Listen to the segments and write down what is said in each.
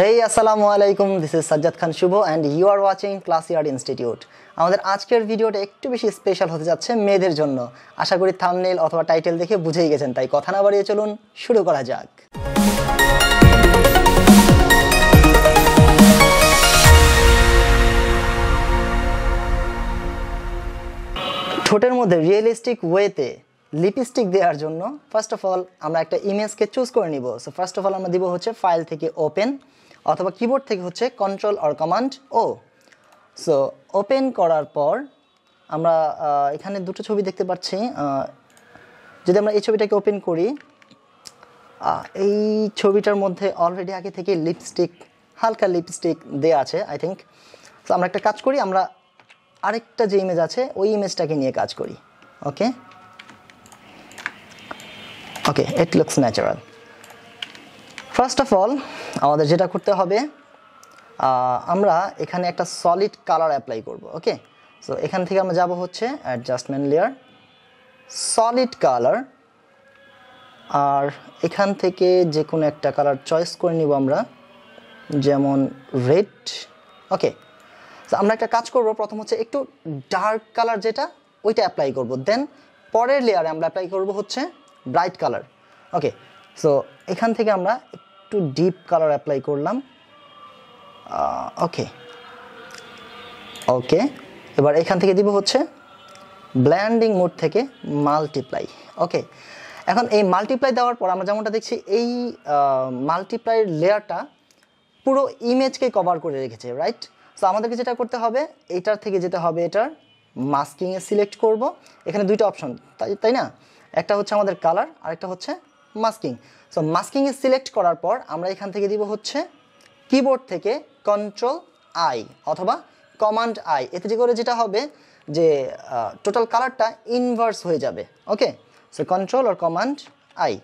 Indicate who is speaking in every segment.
Speaker 1: Hey, assalamu alaikum. This is Sajjad Khan Shubho and you are watching Classyart Institute. আমাদের আজকের ভিডিওটা একটু বেশি স্পেশাল হতে যাচ্ছে মেয়েদের জন্য। আশা করি থাম্বনেল অথবা টাইটেল দেখে বুঝেই গেছেন, তাই কথা না বাড়িয়ে চলুন শুরু করা যাক। ঠোঁটের মধ্যে রিয়েলিস্টিক ওয়েতে লিপস্টিক দেওয়ার জন্য ফার্স্ট অফ অল আমরা একটা ইমেজকে চুজ করে নিব। সো ফার্স্ট অফ অল আমরা দিব হচ্ছে ফাইল থেকে ওপেন অথবা কিবোর্ড থেকে হচ্ছে কন্ট্রোল অর কমান্ড ও। সো ওপেন করার পর আমরা এখানে দুটো ছবি দেখতে পাচ্ছি। যদি আমরা এই ছবিটাকে ওপেন করি, এই ছবিটার মধ্যে অলরেডি আগে থেকে হালকা লিপস্টিক দেওয়া আছে আই থিঙ্ক। সো আমরা একটা কাজ করি, আমরা আরেকটা যে ইমেজ আছে ওই ইমেজটাকে নিয়ে কাজ করি। Okay okay, it looks natural. First of all আমাদের যেটা করতে হবে, আমরা এখানে একটা সলিড কালার অ্যাপ্লাই করব। ওকে, সো এখান থেকে আমরা যাব হচ্ছে অ্যাডজাস্টমেন্ট লেয়ার, সলিড কালার, আর এখান থেকে যে কোনো একটা কালার চয়েস করে নিব আমরা, যেমন রেড। ওকে, সো আমরা একটা কাজ করব, প্রথম হচ্ছে একটু ডার্ক কালার যেটা ওইটা অ্যাপ্লাই করব, দেন পরের লেয়ারে আমরা অ্যাপ্লাই করব হচ্ছে ব্রাইট কালার। ওকে, সো এখান থেকে আমরা একটু ডিপ কালার অ্যাপ্লাই করলাম। ওকে ওকে, এবার এখান থেকে দিব হচ্ছে ব্লেন্ডিং মোড থেকে মাল্টিপ্লাই। ওকে, এখন এই মাল্টিপ্লাই দেওয়ার পর আমরা যেমনটা দেখছি এই মাল্টিপ্লাই লেয়ারটা পুরো ইমেজকে কভার করে রেখেছে, রাইট? সো আমাদেরকে যেটা করতে হবে, এইটার থেকে যেতে হবে এটার মাস্কিংয়ে সিলেক্ট করব। এখানে দুইটা অপশন, তাই না? একটা হচ্ছে আমাদের কালার আর একটা হচ্ছে মাস্কিং। সো মাস্কিংয়ে সিলেক্ট করার পর আমরা এখান থেকে দিব হচ্ছে কিবোর্ড থেকে কন্ট্রোল আই অথবা কমান্ড আই। এতে যে করে যেটা হবে যে টোটাল কালারটা ইনভার্স হয়ে যাবে। ওকে, সো কন্ট্রোল আর কমান্ড আই।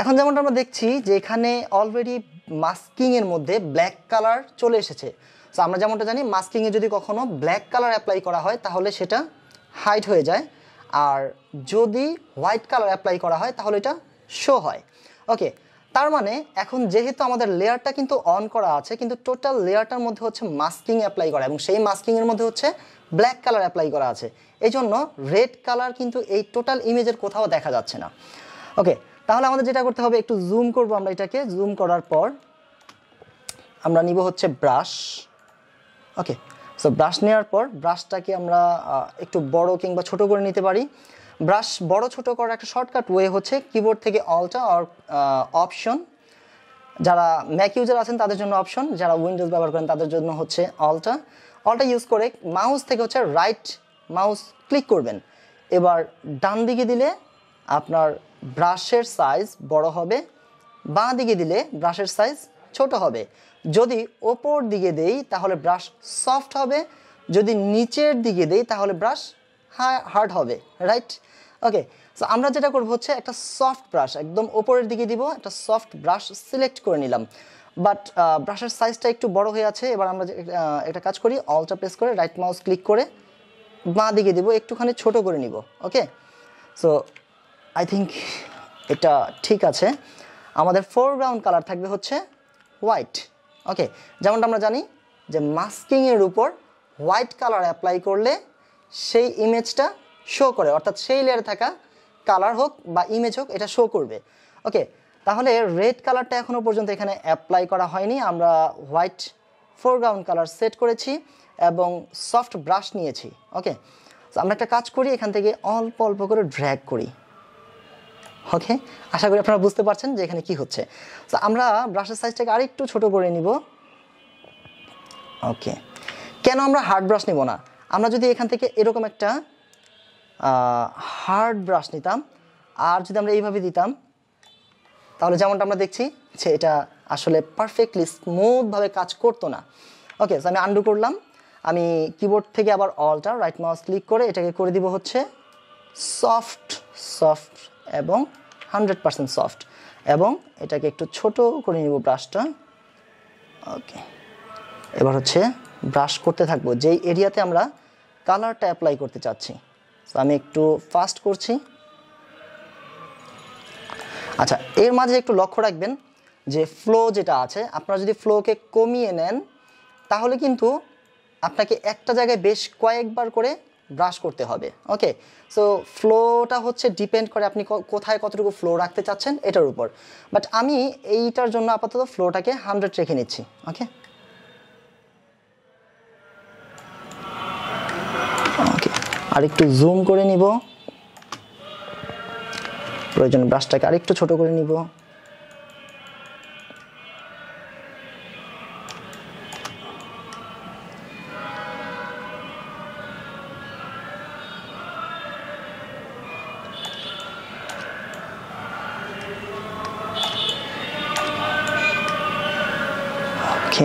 Speaker 1: এখন যেমনটা আমরা দেখছি যে এখানে অলরেডি মাস্কিংয়ের মধ্যে ব্ল্যাক কালার চলে এসেছে। সো আমরা যেমনটা জানি মাস্কিংয়ে যদি কখনো ব্ল্যাক কালার অ্যাপ্লাই করা হয় তাহলে সেটা হাইড হয়ে যায়, আর যদি হোয়াইট কালার অ্যাপ্লাই করা হয় তাহলে এটা শো হয়। ওকে, তার মানে এখন যেহেতু আমাদের লেয়ারটা কিন্তু অন করা আছে, কিন্তু টোটাল লেয়ারটার মধ্যে হচ্ছে মাস্কিং অ্যাপ্লাই করা এবং সেই মাস্কিংয়ের মধ্যে হচ্ছে ব্ল্যাক কালার অ্যাপ্লাই করা আছে, এই জন্য রেড কালার কিন্তু এই টোটাল ইমেজের কোথাও দেখা যাচ্ছে না। ওকে, তাহলে আমাদের যেটা করতে হবে, একটু জুম করব আমরা, এটাকে জুম করার পর আমরা নিব হচ্ছে ব্রাশ। ওকে, সো ব্রাশ নেওয়ার পর ব্রাশটাকে আমরা একটু বড় কিংবা ছোট করে নিতে পারি। ব্রাশ বড় ছোট করার একটা শর্টকাট ওয়ে হচ্ছে কিবোর্ড থেকে অল্টা আর অপশন। যারা ম্যাক ইউজার আছেন তাদের জন্য অপশন, যারা উইন্ডোজ ব্যবহার করেন তাদের জন্য হচ্ছে অল্টা ইউজ করে মাউস থেকে হচ্ছে রাইট মাউস ক্লিক করবেন। এবার ডান দিকে দিলে আপনার ব্রাশের সাইজ বড় হবে, বাঁ দিকে দিলে ব্রাশের সাইজ ছোট হবে। যদি ওপর দিকে দেই তাহলে ব্রাশ সফট হবে, যদি নিচের দিকে দেই তাহলে ব্রাশ হার্ড হবে, রাইট? ওকে, সো আমরা যেটা করব হচ্ছে একটা সফট ব্রাশ একদম ওপরের দিকে দিব, একটা সফট ব্রাশ সিলেক্ট করে নিলাম, বাট ব্রাশের সাইজটা একটু বড় হয়ে আছে। এবার আমরা একটা কাজ করি, অল্টা প্রেস করে রাইট মাউস ক্লিক করে বাঁ দিকে দিব, একটুখানি ছোট করে নিব। ওকে, সো আই থিঙ্ক এটা ঠিক আছে। আমাদের ফোরগ্রাউন্ড কালার থাকবে হচ্ছে হোয়াইট। ওকে, যেমনটা আমরা জানি যে মাস্কিংয়ের উপর হোয়াইট কালার অ্যাপ্লাই করলে সেই ইমেজটা শো করে, অর্থাৎ সেই লেয়ারে থাকা কালার হোক বা ইমেজ হোক এটা শো করবে। ওকে, তাহলে রেড কালারটা এখনও পর্যন্ত এখানে অ্যাপ্লাই করা হয়নি, আমরা হোয়াইট ফোরগ্রাউন্ড কালার সেট করেছি এবং সফট ব্রাশ নিয়েছি। ওকে, তো আমরা একটা কাজ করি, এখান থেকে অল্প অল্প করে ড্র্যাগ করি। ওকে, আশা করি আপনারা বুঝতে পারছেন যে এখানে কি হচ্ছে। তো আমরা ব্রাশের সাইজটাকে আরেকটু ছোট করে নিব। ওকে, কেন আমরা হার্ড ব্রাশ নিব না? আমরা যদি এখান থেকে এরকম একটা হার্ড ব্রাশ নিতাম আর যদি আমরা এইভাবে দিতাম তাহলে যেমনটা আমরা দেখছি যে এটা আসলে পারফেক্টলি স্মুথভাবে কাজ করতো না। ওকে, সো আমি আন্ডু করলাম, আমি কিবোর্ড থেকে আবার অল্টা রাইট মাউস ক্লিক করে এটাকে করে দিব হচ্ছে সফট এবং 100% সফট, এবং এটাকে একটু ছোট করে নিব ব্রাশটা। ওকে, এবার হচ্ছে ব্রাশ করতে থাকবো যেই এরিয়াতে আমরা কালারটা অ্যাপ্লাই করতে চাচ্ছি। তো আমি একটু ফাস্ট করছি। আচ্ছা, এর মাঝে একটু লক্ষ্য রাখবেন যে ফ্লো যেটা আছে, আপনারা যদি ফ্লোকে কমিয়ে নেন তাহলে কিন্তু আপনাকে একটা জায়গায় বেশ কয়েকবার করে ব্রাশ করতে হবে। ওকে, সো ফ্লোটা হচ্ছে ডিপেন্ড করে আপনি কোথায় কতটুকু ফ্লো রাখতে চাচ্ছেন এটার উপর। বাট আমি এইটার জন্য আপাতত ফ্লোটাকে 100 রেখে নিচ্ছি। ওকে ওকে, আর একটু জুম করে নিব, প্রয়োজনে ব্রাশটাকে আরেকটু ছোট করে নিব। ওকে,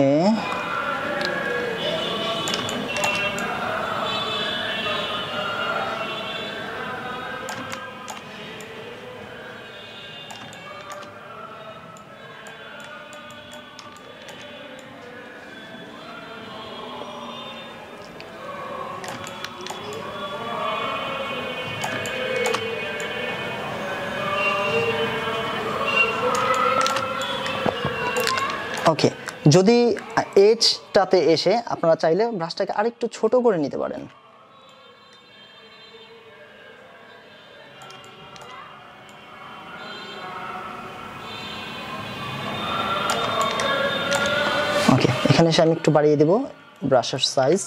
Speaker 1: ওকে, যদি এজটাতে এসে আপনারা চাইলে ব্রাশটাকে আরেকটু ছোট করে নিতে পারেন। ওকে, এখানে এসে আমি একটু বাড়িয়ে দেব ব্রাশের সাইজ।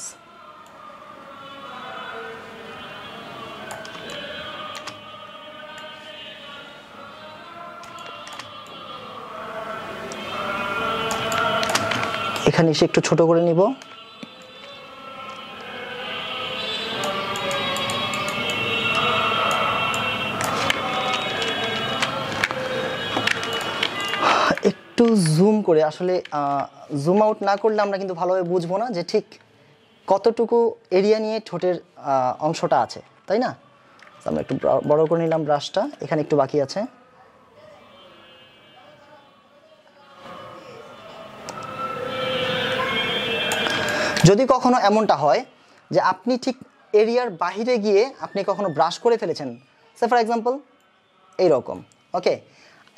Speaker 1: এখানে এসে একটু ছোট করে নিব। একটু জুম করে, আসলে জুম আউট না করলে আমরা কিন্তু ভালোভাবে বুঝবো না যে ঠিক কতটুকু এরিয়া নিয়ে ঠোঁটের অংশটা আছে, তাই না? আমরা একটু বড় করে নিলাম ব্রাশটা, এখানে একটু বাকি আছে। যদি কখনো এমনটা হয় যে আপনি ঠিক এরিয়ার বাহিরে গিয়ে আপনি কখনো ব্রাশ করে ফেলেছেন, সে ফর এক্সাম্পল এইরকম, ওকে,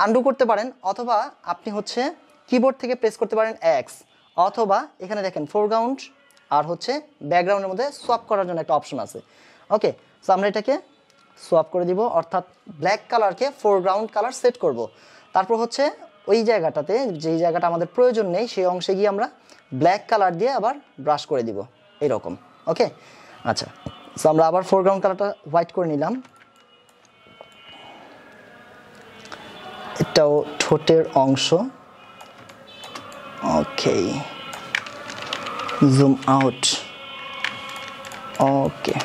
Speaker 1: আন্ডু করতে পারেন, অথবা আপনি হচ্ছে কিবোর্ড থেকে প্রেস করতে পারেন এক্স, অথবা এখানে দেখেন ফোরগ্রাউন্ড আর হচ্ছে ব্যাকগ্রাউন্ডের মধ্যে সোয়াপ করার জন্য একটা অপশন আছে। ওকে, সো আমরা এটাকে সোয়াপ করে দিব, অর্থাৎ ব্ল্যাক কালারকে ফোরগ্রাউন্ড কালার সেট করব। তারপর হচ্ছে ওই জায়গাটাতে যেই জায়গাটা আমাদের প্রয়োজন নেই সেই অংশে গিয়ে আমরা ব্ল্যাক কালার দিয়ে আবার ব্রাশ করে দিব এইরকম। ওকে, আচ্ছা, সো আমরা আবার ফোরগ্রাউন্ড কালারটা হোয়াইট করে নিলাম। এটাও ঠোঁটের অংশ। Okay, zoom out. Okay,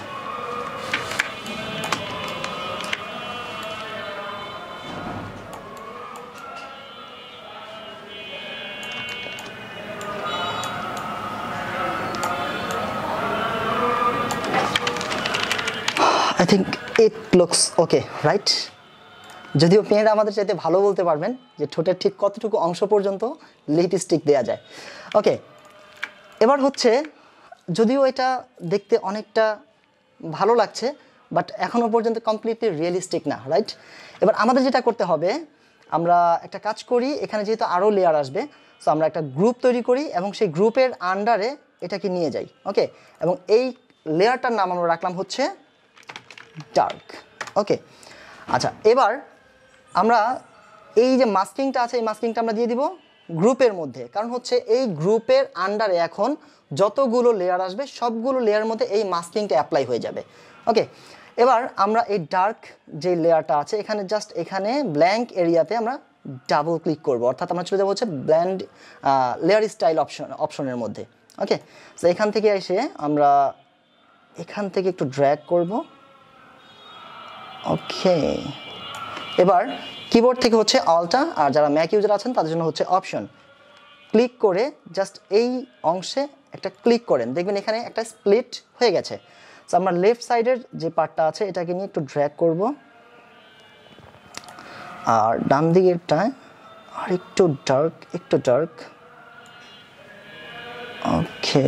Speaker 1: I think it looks okay, right? যদিও মেয়েরা আমাদের চাইতে ভালো বলতে পারবেন যে ঠোঁটের ঠিক কতটুকু অংশ পর্যন্ত লিপস্টিক দেওয়া যায়। ওকে, এবার হচ্ছে যদিও এটা দেখতে অনেকটা ভালো লাগছে, বাট এখনও পর্যন্ত কমপ্লিটলি রিয়েলিস্টিক না, রাইট? এবার আমাদের যেটা করতে হবে, আমরা একটা কাজ করি, এখানে যেহেতু আরও লেয়ার আসবে, সো আমরা একটা গ্রুপ তৈরি করি এবং সেই গ্রুপের আন্ডারে এটাকে নিয়ে যাই। ওকে, এবং এই লেয়ারটার নাম আমরা রাখলাম হচ্ছে ডার্ক। ওকে, আচ্ছা, এবার আমরা এই যে মাস্কিংটা আছে এই মাস্কিংটা আমরা দিয়ে দিব গ্রুপের মধ্যে, কারণ হচ্ছে এই গ্রুপের আন্ডারে এখন যতগুলো লেয়ার আসবে সবগুলো লেয়ারের মধ্যে এই মাস্কিংটা অ্যাপ্লাই হয়ে যাবে। ওকে, এবার আমরা এই ডার্ক যে লেয়ারটা আছে এখানে জাস্ট এখানে ব্ল্যাঙ্ক এরিয়াতে আমরা ডাবল ক্লিক করব, অর্থাৎ আমরা চলে যাবো হচ্ছে ব্ল্যান্ড লেয়ার স্টাইল অপশনের মধ্যে। ওকে, তো এখান থেকে এসে আমরা এখান থেকে একটু ড্র্যাগ করব। ওকে, এবার কিবোর্ড থেকে হচ্ছে অল্টা, আর যারা ম্যাক ইউজার আছেন তাদের জন্য হচ্ছে অপশন, ক্লিক করে জাস্ট এই অংশে একটা ক্লিক করেন, দেখবেন এখানে একটা স্প্লিট হয়ে গেছে। সো আমরা লেফট সাইডের যে পার্টটা আছে এটাকে নিয়ে একটু ড্র্যাগ করব, আর ডান দিকেরটায় আর একটু ডার্ক, একটু ডার্ক। ওকে,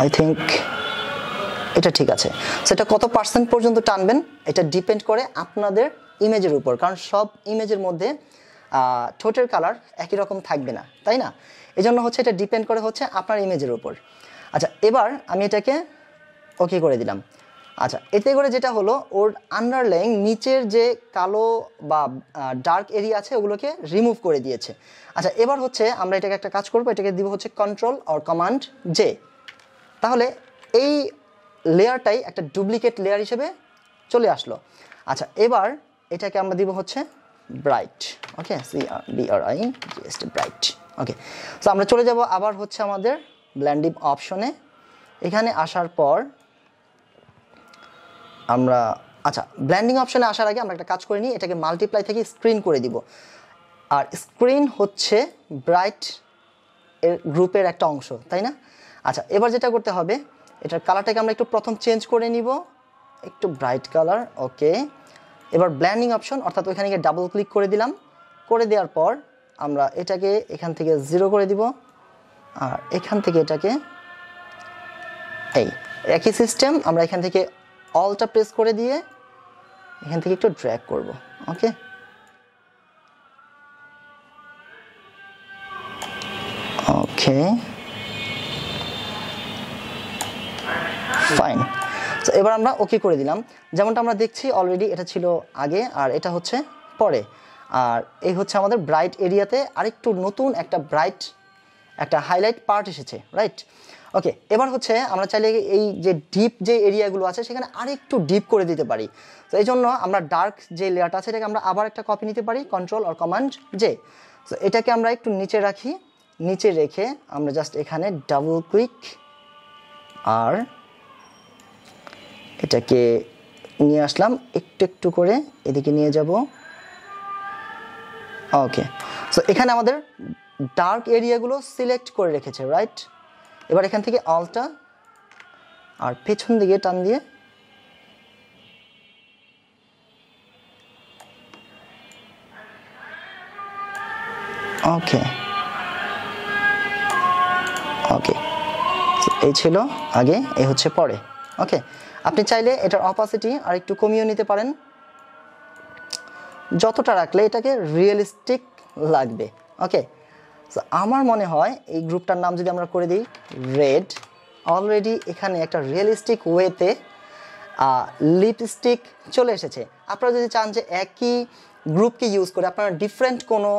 Speaker 1: I think এটা ঠিক আছে। সো এটা কত পার্সেন্ট পর্যন্ত টানবেন এটা ডিপেন্ড করে আপনাদের ইমেজের উপর, কারণ সব ইমেজের মধ্যে ঠোঁটের কালার একই রকম থাকবে না, তাই না? এই জন্য হচ্ছে এটা ডিপেন্ড করে হচ্ছে আপনার ইমেজের উপর। আচ্ছা, এবার আমি এটাকে ওকে করে দিলাম। আচ্ছা, এতে করে যেটা হলো ওর আন্ডারলাইং নিচের যে কালো বা ডার্ক এরিয়া আছে ওগুলোকে রিমুভ করে দিয়েছে। আচ্ছা, এবার হচ্ছে আমরা এটাকে একটা কাজ করবো, এটাকে দিব হচ্ছে কন্ট্রোল অর কমান্ড জে। তাহলে এই লেয়ারটাই একটা ডুপ্লিকেট লেয়ার হিসেবে চলে আসলো। আচ্ছা, এবার এটাকে আমরা দিব হচ্ছে ব্রাইট। ওকে, CRBRIGST ব্রাইট। ওকে, সো আমরা চলে যাব আবার হচ্ছে আমাদের ব্লেন্ডিং অপশনে। এখানে আসার পর আমরা আচ্ছা ব্লেন্ডিং অপশনে আসার আগে আমরা একটা কাজ করে নিই, এটাকে মাল্টিপ্লাই থেকে স্ক্রিন করে দিব। আর স্ক্রিন হচ্ছে ব্রাইট এর গ্রুপের একটা অংশ, তাই না? আচ্ছা, এবার যেটা করতে হবে এটার কালারটাকে আমরা একটু প্রথম চেঞ্জ করে নিব, একটু ব্রাইট কালার। ওকে, এবার ব্লেন্ডিং অপশন অর্থাৎ ওইখানে গিয়ে ডাবল ক্লিক করে দিলাম। করে দেওয়ার পর আমরা এটাকে এখান থেকে 0 করে দিব, আর এখান থেকে এটাকে এই একই সিস্টেম আমরা এখান থেকে অলটা প্রেস করে দিয়ে এখান থেকে একটু ড্র্যাগ করব। ওকে, ওকে ফাইন। তো এবার আমরা ওকে করে দিলাম। যেমনটা আমরা দেখছি অলরেডি এটা ছিল আগে আর এটা হচ্ছে পরে। আর এই হচ্ছে আমাদের ব্রাইট এরিয়াতে আরেকটু নতুন একটা ব্রাইট একটা হাইলাইট পার্ট এসেছে, রাইট? ওকে, এবার হচ্ছে আমরা চাইলে এই যে ডিপ যে এরিয়াগুলো আছে সেখানে আরেকটু ডিপ করে দিতে পারি। তো এই জন্য আমরা ডার্ক যে লেয়ারটা আছে এটাকে আমরা আবার একটা কপি নিতে পারি, কন্ট্রোল আর কমান্ড জে। তো এটাকে আমরা একটু নিচে রাখি, নিচে রেখে আমরা জাস্ট এখানে ডাবল ক্লিক আর এটাকে নিয়ে আসলাম একটু একটু করে এদিকে নিয়ে যাব। ওকে, সো এখানে আমাদের ডার্ক এরিয়াগুলো সিলেক্ট করে রেখেছে, রাইট? এবার এখান থেকে অলটা আর পেছন দিকে টান দিয়ে ওকে ওকে এই ছিল আগে, এই হচ্ছে পরে। ওকে, আপনি চাইলে এটার অপাসিটি আর একটু কমিয়ে নিতে পারেন, যতটা রাখলে এটাকে রিয়েলিস্টিক লাগবে। ওকে, সো আমার মনে হয় এই গ্রুপটার নাম যদি আমরা করে দিই রেড, অলরেডি এখানে একটা রিয়েলিস্টিক ওয়েতে লিপস্টিক চলে এসেছে। আপনারা যদি চান যে একই গ্রুপকে ইউজ করে আপনারা ডিফারেন্ট কোনো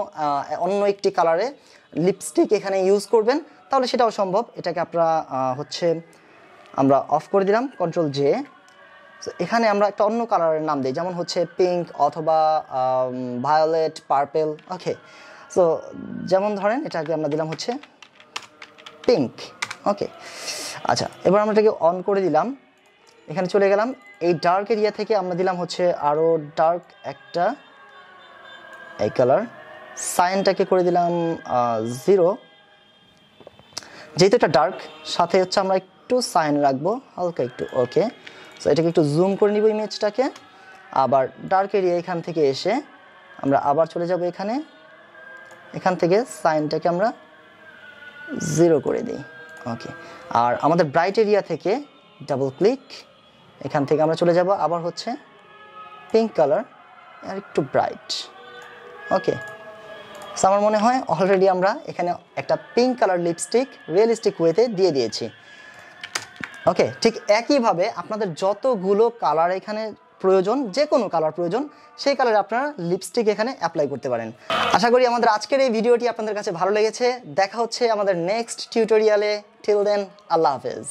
Speaker 1: অন্য একটি কালারে লিপস্টিক এখানে ইউজ করবেন তাহলে সেটাও সম্ভব। এটাকে আপনারা হচ্ছে আমরা অফ করে দিলাম, কন্ট্রোল জে। সো এখানে আমরা একটা অন্য কালারের নাম দিই, যেমন হচ্ছে পিঙ্ক অথবা ভায়োলেট, পার্পেল। ওকে, সো যেমন ধরেন এটাকে আমরা দিলাম হচ্ছে পিঙ্ক। ওকে, আচ্ছা, এবার আমরা এটাকে অন করে দিলাম, এখানে চলে গেলাম। এই ডার্ক এরিয়া থেকে আমরা দিলাম হচ্ছে আরও ডার্ক একটা এই কালার, সাইনটাকে করে দিলাম 0, যেহেতু এটা ডার্ক সাথে হচ্ছে আমরা একটু সাইন রাখবো হালকা একটু। ওকে, সো এটাকে একটু জুম করে নিব ইমেজটাকে। আবার ডার্ক এরিয়া এখান থেকে এসে আমরা আবার চলে যাব এখানে, এখান থেকে সাইনটাকে আমরা 0 করে দিই। ওকে, আর আমাদের ব্রাইট এরিয়া থেকে ডাবল ক্লিক, এখান থেকে আমরা চলে যাব আবার হচ্ছে পিঙ্ক কালার আর একটু ব্রাইট। ওকে, সো আমার মনে হয় অলরেডি আমরা এখানে একটা পিঙ্ক কালার লিপস্টিক রিয়েলিস্টিক ওয়েতে দিয়ে দিয়েছি। ওকে, ঠিক একইভাবে আপনাদের যতগুলো কালার এখানে প্রয়োজন, যে কোনো কালার প্রয়োজন, সেই কালারে আপনারা লিপস্টিক এখানে অ্যাপ্লাই করতে পারেন। আশা করি আমাদের আজকের এই ভিডিওটি আপনাদের কাছে ভালো লেগেছে। দেখা হচ্ছে আমাদের নেক্সট টিউটোরিয়ালে। টিল দেন, আল্লাহ হাফেজ।